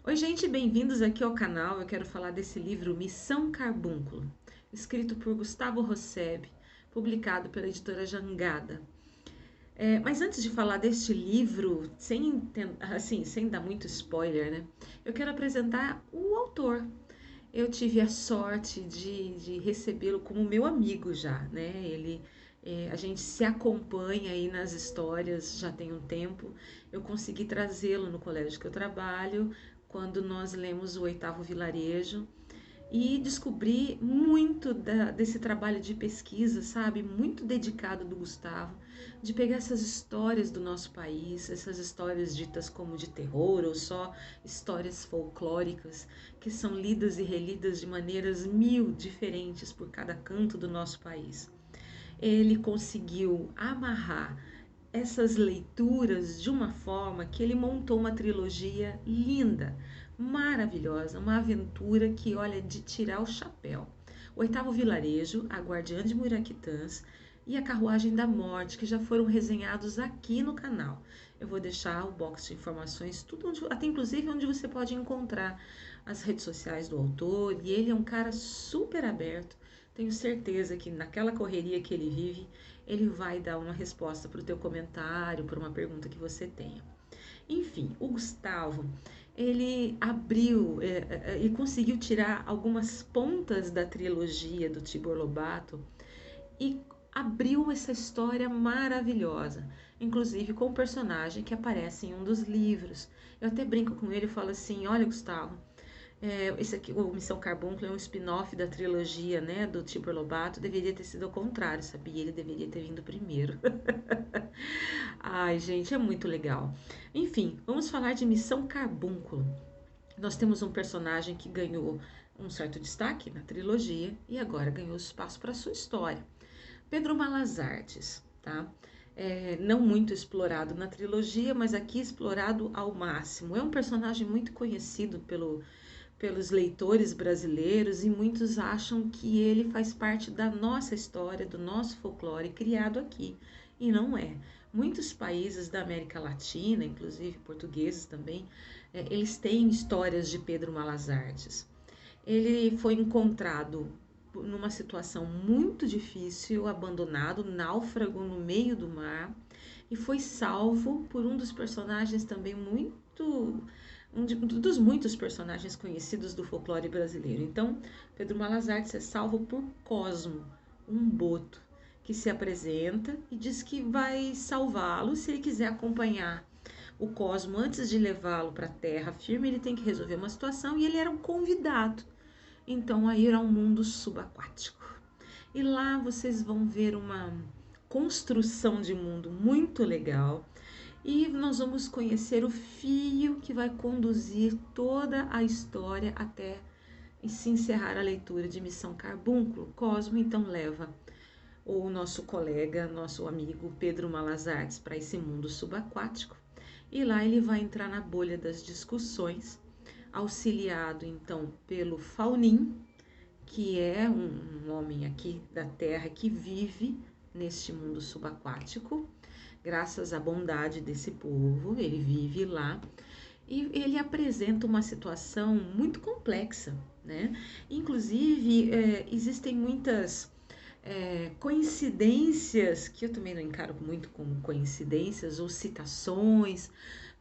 Oi, gente, bem-vindos aqui ao canal. Eu quero falar desse livro Missão Carbúnculo, escrito por Gustavo Rosseb, publicado pela editora Jangada. Mas antes de falar deste livro, sem dar muito spoiler, né? Eu quero apresentar o autor. Eu tive a sorte de recebê-lo como meu amigo já, né? A gente se acompanha aí nas histórias já tem um tempo. Eu consegui trazê-lo no colégio que eu trabalho, quando nós lemos o Oitavo Vilarejo e descobri muito desse trabalho de pesquisa, sabe? Muito dedicado do Gustavo, de pegar essas histórias do nosso país, essas histórias ditas como de terror ou só histórias folclóricas, que são lidas e relidas de maneiras mil diferentes por cada canto do nosso país. Ele conseguiu amarrar essas leituras de uma forma que ele montou uma trilogia linda, maravilhosa, uma aventura que, olha, de tirar o chapéu. O Oitavo Vilarejo, A Guardiã de Muraquitãs e A Carruagem da Morte, que já foram resenhados aqui no canal. Eu vou deixar o box de informações, tudo até inclusive onde você pode encontrar as redes sociais do autor, e ele é um cara super aberto. Tenho certeza que naquela correria que ele vive, ele vai dar uma resposta para o teu comentário, para uma pergunta que você tenha. Enfim, o Gustavo, ele abriu e conseguiu tirar algumas pontas da trilogia do Tibor Lobato e abriu essa história maravilhosa, inclusive com um personagem que aparece em um dos livros. Eu até brinco com ele e falo assim: olha, Gustavo, esse aqui, o Missão Carbúnculo, é um spin-off da trilogia, né, do Tibor Lobato. Deveria ter sido ao contrário, sabia? Ele deveria ter vindo primeiro. Ai, gente, é muito legal. Enfim, vamos falar de Missão Carbúnculo. Nós temos um personagem que ganhou um certo destaque na trilogia e agora ganhou espaço para sua história. Pedro Malazartes, tá? Não muito explorado na trilogia, mas aqui explorado ao máximo. É um personagem muito conhecido pelos leitores brasileiros e muitos acham que ele faz parte da nossa história, do nosso folclore criado aqui. E não é. Muitos países da América Latina, inclusive portugueses também, eles têm histórias de Pedro Malazartes. Ele foi encontrado numa situação muito difícil, abandonado, náufrago no meio do mar, e foi salvo por um dos personagens também dos muitos personagens conhecidos do folclore brasileiro. Então, Pedro Malazartes é salvo por Cosmo, um boto, que se apresenta e diz que vai salvá-lo se ele quiser acompanhar o Cosmo antes de levá-lo para a terra firme. Ele tem que resolver uma situação e ele era um convidado então a ir ao mundo subaquático. E lá vocês vão ver uma construção de mundo muito legal e nós vamos conhecer o fio que vai conduzir toda a história até se encerrar a leitura de Missão Carbúnculo. Cosmo então leva o nosso colega, nosso amigo Pedro Malazartes para esse mundo subaquático e lá ele vai entrar na bolha das discussões, auxiliado então pelo Faunin, que é um homem aqui da Terra que vive neste mundo subaquático, graças à bondade desse povo, ele vive lá e ele apresenta uma situação muito complexa, né? Inclusive, existem muitas coincidências, que eu também não encaro muito como coincidências, ou citações,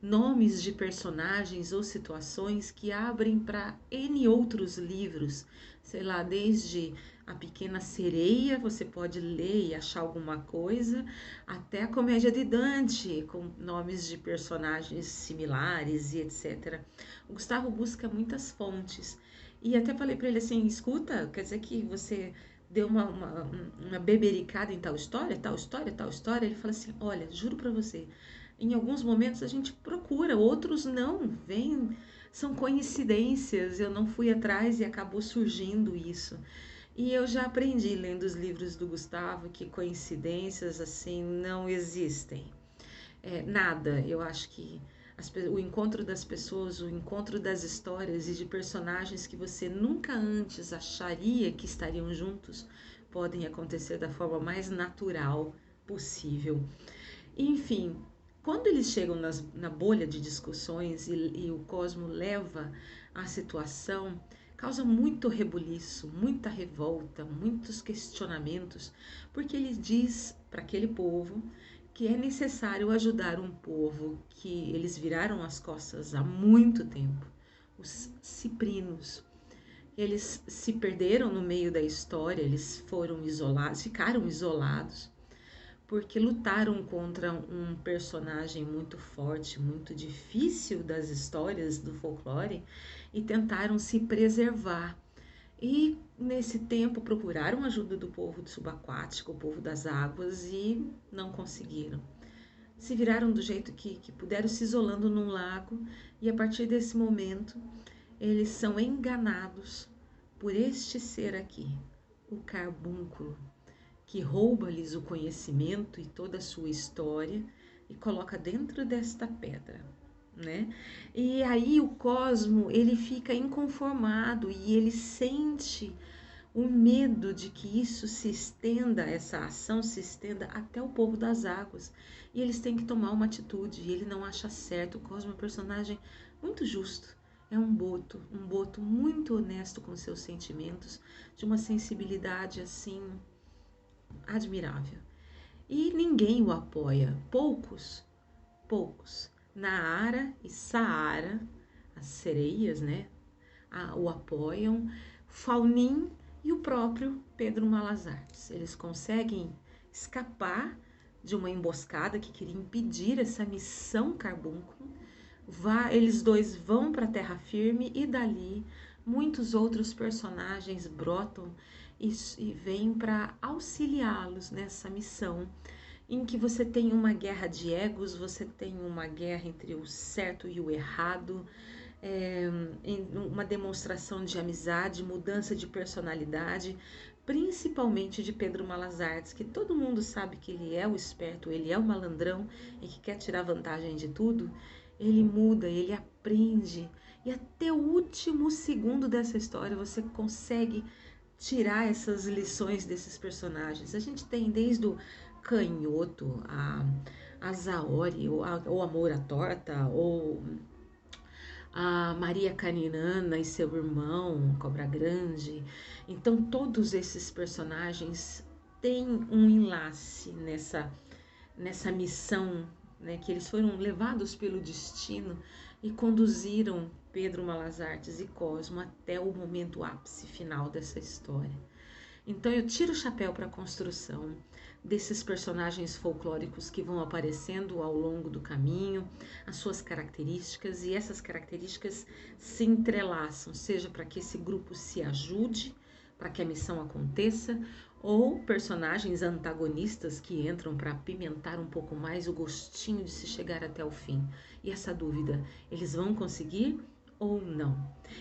nomes de personagens ou situações que abrem para N outros livros, sei lá, desde A Pequena Sereia, você pode ler e achar alguma coisa, até a Comédia de Dante, com nomes de personagens similares e etc. O Gustavo busca muitas fontes. E até falei para ele assim: escuta, quer dizer que você deu uma bebericada em tal história, tal história, tal história. Ele fala assim: olha, juro para você, em alguns momentos a gente procura, outros não, vem, são coincidências, eu não fui atrás e acabou surgindo isso. E eu já aprendi lendo os livros do Gustavo que coincidências assim não existem. Nada, eu acho que o encontro das pessoas, o encontro das histórias e de personagens que você nunca antes acharia que estariam juntos podem acontecer da forma mais natural possível. Enfim, Quando eles chegam na bolha de discussões e o Cosmo leva a situação, causa muito rebuliço, muita revolta, muitos questionamentos, porque ele diz para aquele povo que é necessário ajudar um povo que eles viraram as costas há muito tempo, os ciprinos. Eles se perderam no meio da história, eles foram isolados, ficaram isolados porque lutaram contra um personagem muito forte, muito difícil das histórias do folclore e tentaram se preservar. E nesse tempo procuraram ajuda do povo subaquático, o povo das águas, e não conseguiram. Se viraram do jeito que puderam, se isolando num lago, e a partir desse momento eles são enganados por este ser aqui, o carbúnculo, que rouba-lhes o conhecimento e toda a sua história e coloca dentro desta pedra, né? E aí o Cosmo, ele fica inconformado e ele sente o medo de que isso se estenda, essa ação se estenda até o povo das águas. E eles têm que tomar uma atitude, e ele não acha certo. O Cosmo é um personagem muito justo. É um boto muito honesto com seus sentimentos, de uma sensibilidade assim admirável. E ninguém o apoia, poucos. Naara e Saara, as sereias, né, o apoiam, Faunim e o próprio Pedro Malazartes. Eles conseguem escapar de uma emboscada que queria impedir essa missão carbúnculo. Eles dois vão para a terra firme e dali muitos outros personagens brotam e vêm para auxiliá-los nessa missão, em que você tem uma guerra de egos, você tem uma guerra entre o certo e o errado, uma demonstração de amizade, mudança de personalidade, principalmente de Pedro Malazartes, que todo mundo sabe que ele é o esperto, ele é o malandrão e que quer tirar vantagem de tudo. Ele muda, ele aprende, e até o último segundo dessa história você consegue tirar essas lições desses personagens. A gente tem desde o Canhoto, a Zaori, ou a Moura Torta, ou a Maria Caninana e seu irmão, Cobra Grande. Então todos esses personagens têm um enlace nessa missão, né, que eles foram levados pelo destino e conduziram Pedro Malazartes e Cosmo até o momento ápice final dessa história. Então eu tiro o chapéu para a construção desses personagens folclóricos que vão aparecendo ao longo do caminho, as suas características, e essas características se entrelaçam, seja para que esse grupo se ajude, para que a missão aconteça, ou personagens antagonistas que entram para apimentar um pouco mais o gostinho de se chegar até o fim. E essa dúvida, eles vão conseguir ou não?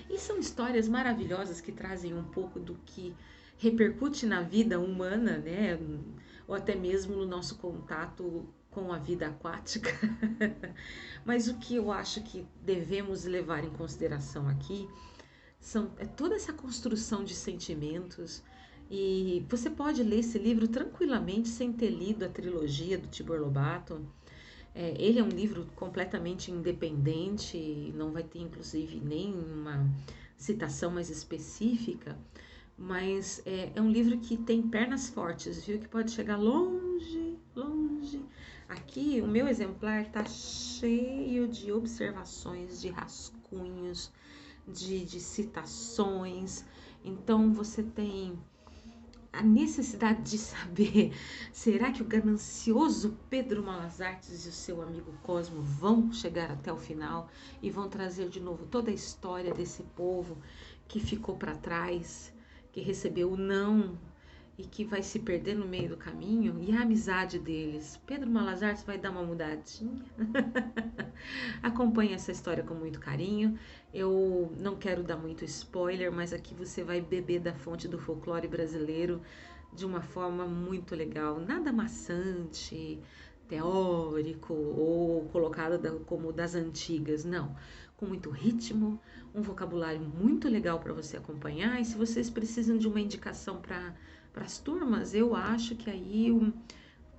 E são histórias maravilhosas que trazem um pouco do que repercute na vida humana, né? Ou até mesmo no nosso contato com a vida aquática. Mas o que eu acho que devemos levar em consideração aqui é toda essa construção de sentimentos. E você pode ler esse livro tranquilamente sem ter lido a trilogia do Tibor Lobato. Ele é um livro completamente independente, não vai ter inclusive nenhuma citação mais específica, mas é um livro que tem pernas fortes, viu? Que pode chegar longe, longe. Aqui o meu exemplar está cheio de observações, de rascunhos, de citações. Então você tem a necessidade de saber, será que o ganancioso Pedro Malazartes e o seu amigo Cosmo vão chegar até o final e vão trazer de novo toda a história desse povo que ficou para trás, que recebeu o não e que vai se perder no meio do caminho, e a amizade deles? Pedro Malazartes vai dar uma mudadinha. Acompanhe essa história com muito carinho. Eu não quero dar muito spoiler, mas aqui você vai beber da fonte do folclore brasileiro de uma forma muito legal, nada maçante, teórico ou colocado como das antigas, não. Com muito ritmo, um vocabulário muito legal para você acompanhar. E se vocês precisam de uma indicação para as turmas, eu acho que aí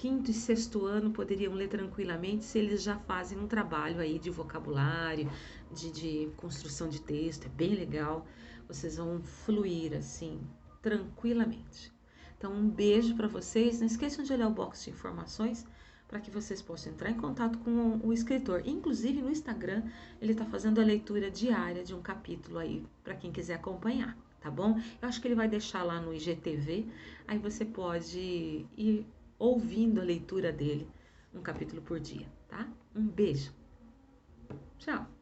quinto e sexto ano poderiam ler tranquilamente se eles já fazem um trabalho aí de vocabulário, de construção de texto, é bem legal. Vocês vão fluir assim, tranquilamente. Então, um beijo para vocês. Não esqueçam de olhar o box de informações para que vocês possam entrar em contato com o escritor. Inclusive, no Instagram, ele está fazendo a leitura diária de um capítulo aí, para quem quiser acompanhar, tá bom? Eu acho que ele vai deixar lá no IGTV, aí você pode ir ouvindo a leitura dele, um capítulo por dia, tá? Um beijo. Tchau.